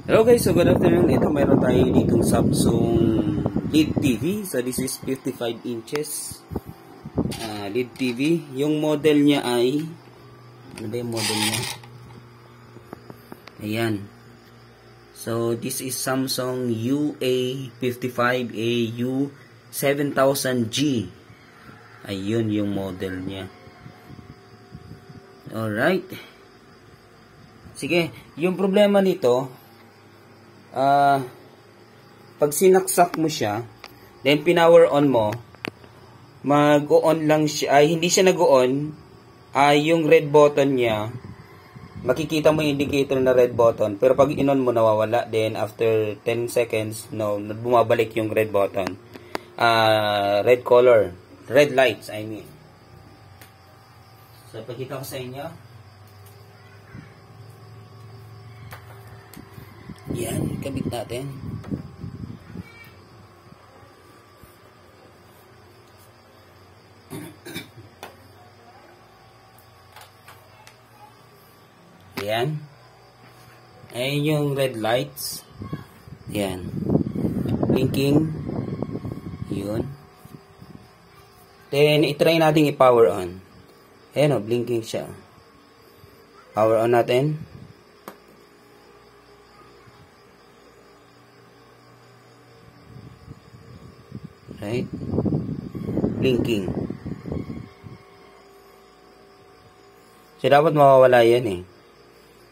Hello guys, so good afternoon. Ito mayroon tayo ditong Samsung LED TV. So this is 55 inches LED TV. Yung model niya ay, ano ba yung model niya? Ayan. So this is Samsung UA55AU 7000G. Ayun yung model niya. Alright. Sige, yung problema nito, pag sinaksak mo siya, then pinower on mo, mag-on lang siya, ay hindi siya nag-on, yung red button niya, makikita mo yung indicator na red button, pero pag in-on mo nawawala, then after 10 seconds, no, bumabalik yung red button. Red color, red lights, I mean. So, pakita ko sa inyo. Yan, kabit natin. Yan. Ayan yung red lights. Yan. Blinking. Yun. Then, itry natin i-power on. Ayan o, blinking siya. Power on natin. Right? Blinking. So, dapat mawawala yan eh.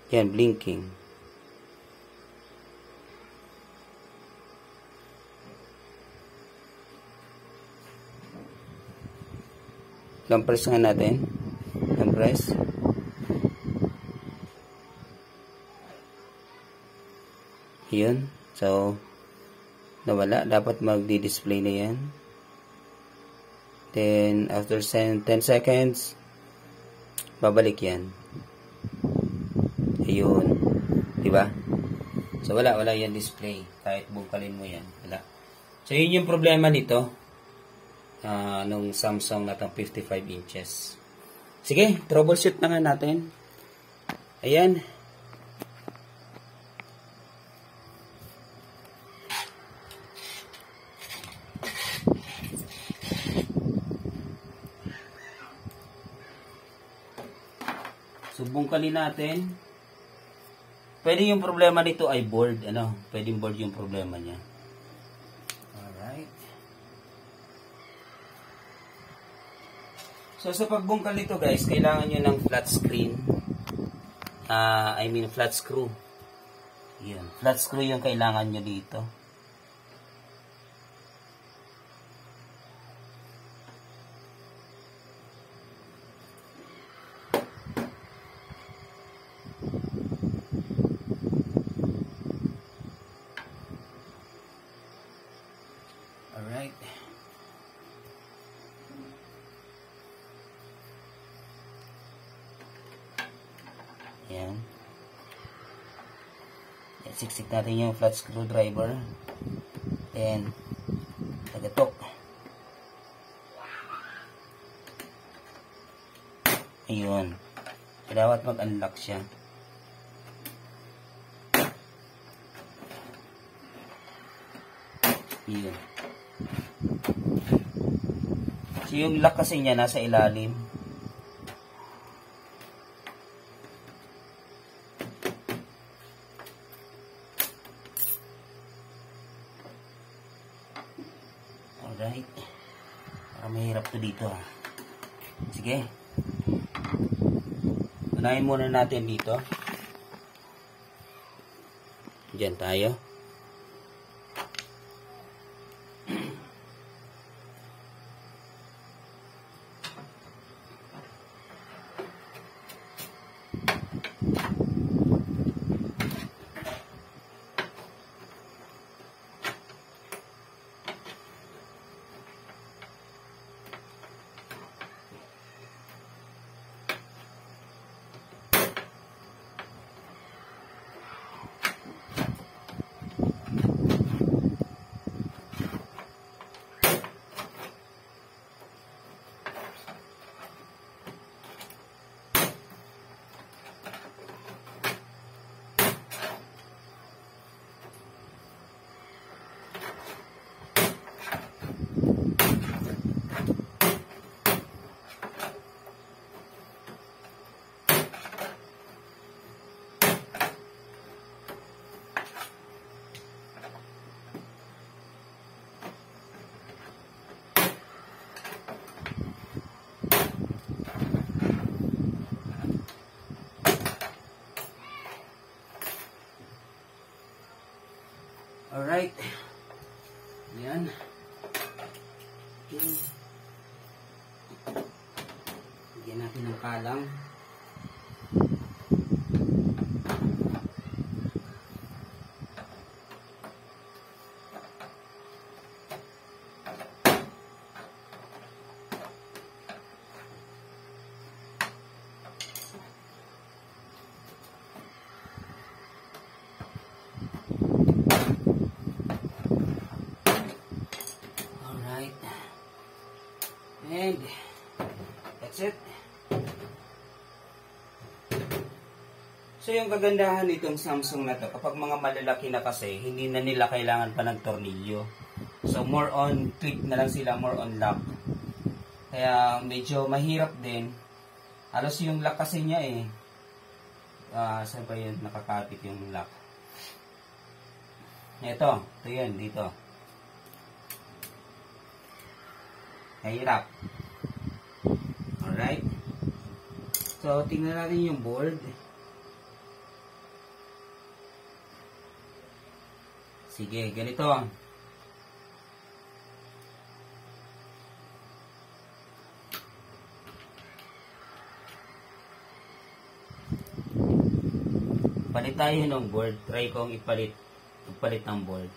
Yan, blinking. Press nga natin. Press. Yun. So, nawala. Dapat magdi-display na yan. Then, after 10 seconds, babalik yan. Ayun. Diba? So, wala yan display. Kahit bungkalin mo yan. Wala. So, yun yung problema nito. Nung Samsung na itong 55 inches. Sige, troubleshoot na nga natin. Ayan. So, bungkalin natin. Pwede yung problema nito ay board. Pwede board yung problema niya. Alright. So, sa pagbungkal nito guys, kailangan nyo ng flat screen. Flat screw. Yun. Flat screw yung kailangan nyo dito. Alright. Ayan. Siksik natin yung flat screwdriver. Then, tagatok. Ayun. Dapat mag-unlock siya. Ayun. So, yung lock kasi niya nasa ilalim. Alright. Parang mahirap to dito. Sige. Unahin muna natin dito. Diyan tayo. Alright. Yan. Okay. Bigyan natin ng kalang. And that's it. So yung kagandahan nitong Samsung na to, kapag mga malalaki na kasi, hindi na nila kailangan pa ng tornilyo. So more on click na lang sila, more on lock. Kaya medyo mahirap din. Halos yung lock kasi niya saan ba yun nakakapit yung lock? Ito yun, dito. Mahirap. Alright. So, tingnan natin yung board. Sige, ganito. Palit tayo ng board. Try kong ipalit ng board.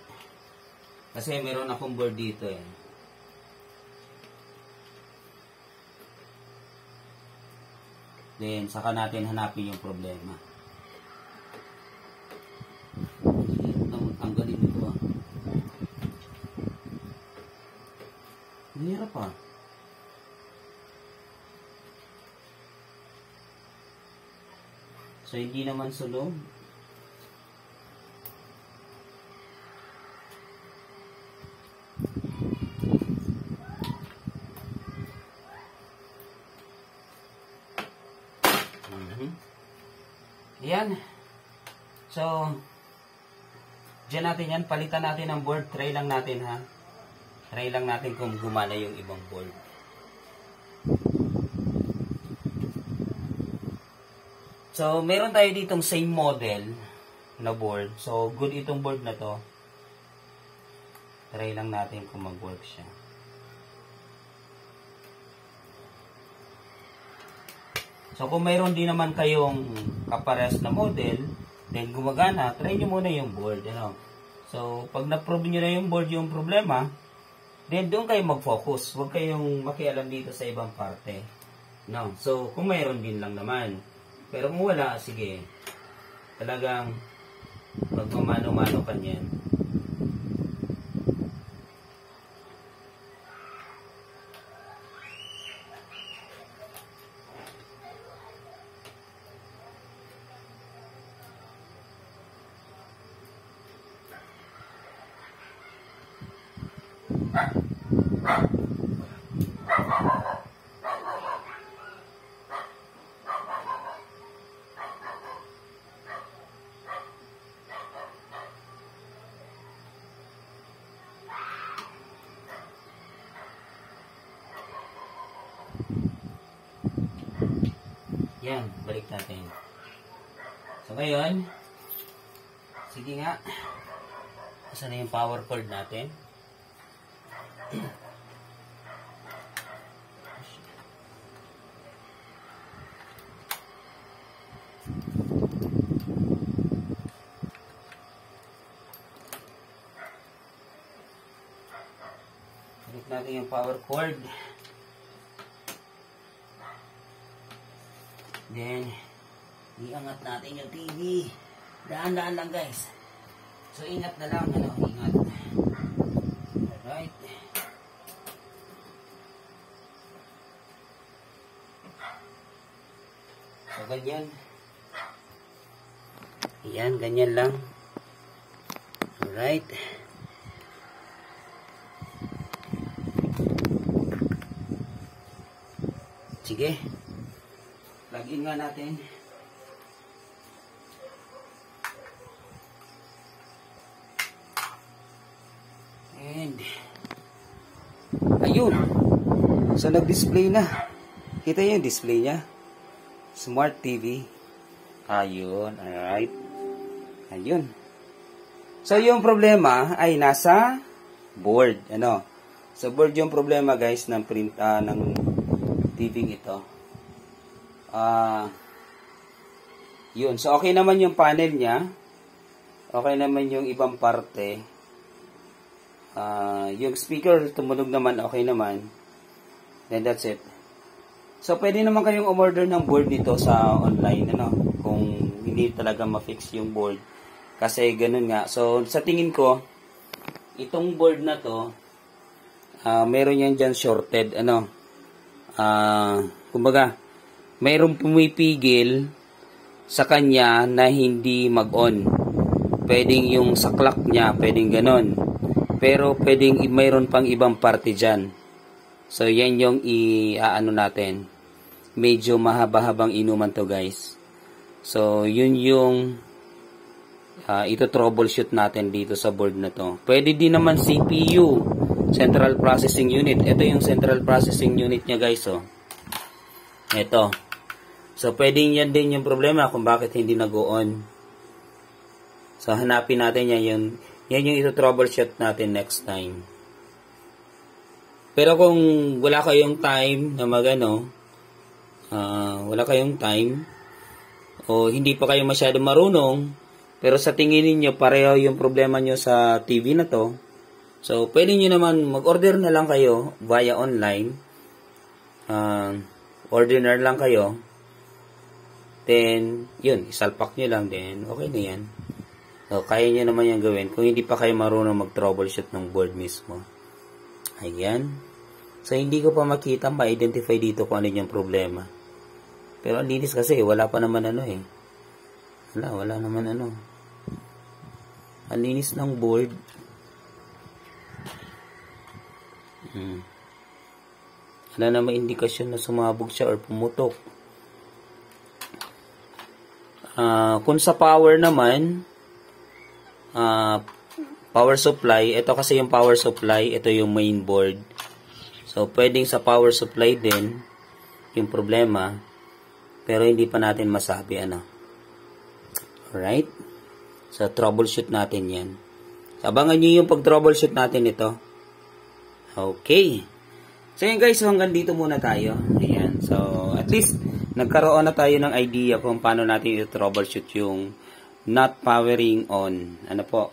Kasi meron akong board dito Then, saka natin hanapin yung problema. Tanggalin nito Hirap So, hindi naman sulong. Yan. So, dyan natin yan. Palitan natin ang board. Try lang natin Try lang natin kung gumana yung ibang board. So, meron tayo ditong same model na board. So, good itong board na to. Try lang natin kung mag-work siya. So, kung mayroon din naman kayong kapares na model, then gumagana, try nyo muna yung board. So, pag na-prove nyo na yung board yung problema, then doon kayo mag-focus. Huwag kayong makialam dito sa ibang parte. So, kung mayroon din lang naman. Pero kung wala, sige. Talagang magmamano-mano ka niyan. Yan, balik natin. So ngayon, sige nga, saan na yung power cord natin? Balik natin yung power cord. Then, iangat natin yung TV. Daan-daan lang guys. So, ingat na lang. Ingat. Alright. So, ganyan. Ayan, ganyan lang. Alright. Sige. Plug in nga natin. And ayun. So nag-display na. Kita yung display niya. Smart TV. Ayun. Alright. Ayun. So, yung problema ay nasa board. Ano? So, board yung problema, guys, ng print, ng TV ito. Yun. So, okay naman yung panel niya. Okay naman yung ibang parte. Yung speaker, tumunog naman, okay naman. Then, that's it. So, pwede naman kayong umorder ng board nito sa online, ano? Kung hindi talaga ma-fix yung board. Kasi, ganun nga. So, sa tingin ko, itong board na to, meron yan dyan shorted, ano? Kumbaga, mayroong pumipigil sa kanya na hindi mag-on. Pwedeng yung sa clock niya, pwedeng ganon. Pero pwedeng mayroon pang ibang parte dyan. So, yan yung i-ano natin. Medyo mahaba-habang inuman to, guys. So, yun yung ito troubleshoot natin dito sa board na to. Pwede din naman CPU, Central Processing Unit. Ito yung Central Processing Unit niya, guys, oh. Ito. So, pwedeng yan din yung problema kung bakit hindi nag-on. So, hanapin natin yan yung ito troubleshoot natin next time. Pero kung wala kayong time na wala kayong time, o hindi pa kayo masyado marunong, pero sa tingin niyo pareho yung problema nyo sa TV na to, so, pwede nyo naman mag-order na lang kayo via online. Order na lang kayo. Then, yun, isalpak nyo lang. Then, okay na yan. So, kaya nyo naman yan gawin kung hindi pa kayo marunong mag-troubleshoot ng board mismo. Ayan. So, hindi ko pa makita, ma-identify dito kung ano yung problema. Pero, ang linis kasi, wala pa naman wala naman Ang linis ng board. Wala naman indikasyon na sumabog siya or pumutok. Kung sa power naman, power supply, ito kasi yung power supply, ito yung main board. So, pwedeng sa power supply din yung problema, pero hindi pa natin masabi, Alright? So, troubleshoot natin yan. Abangan nyo yung pag-troubleshoot natin ito. Okay. So, yun guys, so hanggang dito muna tayo. Ayan. So, at least, nagkaroon na tayo ng idea kung paano natin i-troubleshoot yung not powering on.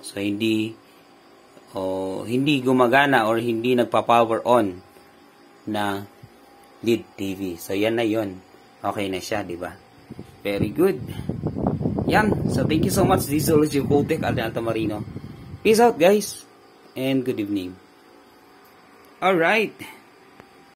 So, hindi gumagana or hindi nagpa-power on na LED TV. So, yan na yun. Okay na siya, di ba? Very good. Yan. So, thank you so much. This is always your Cooltech, Alden Altamarino. Peace out, guys. And good evening. Alright.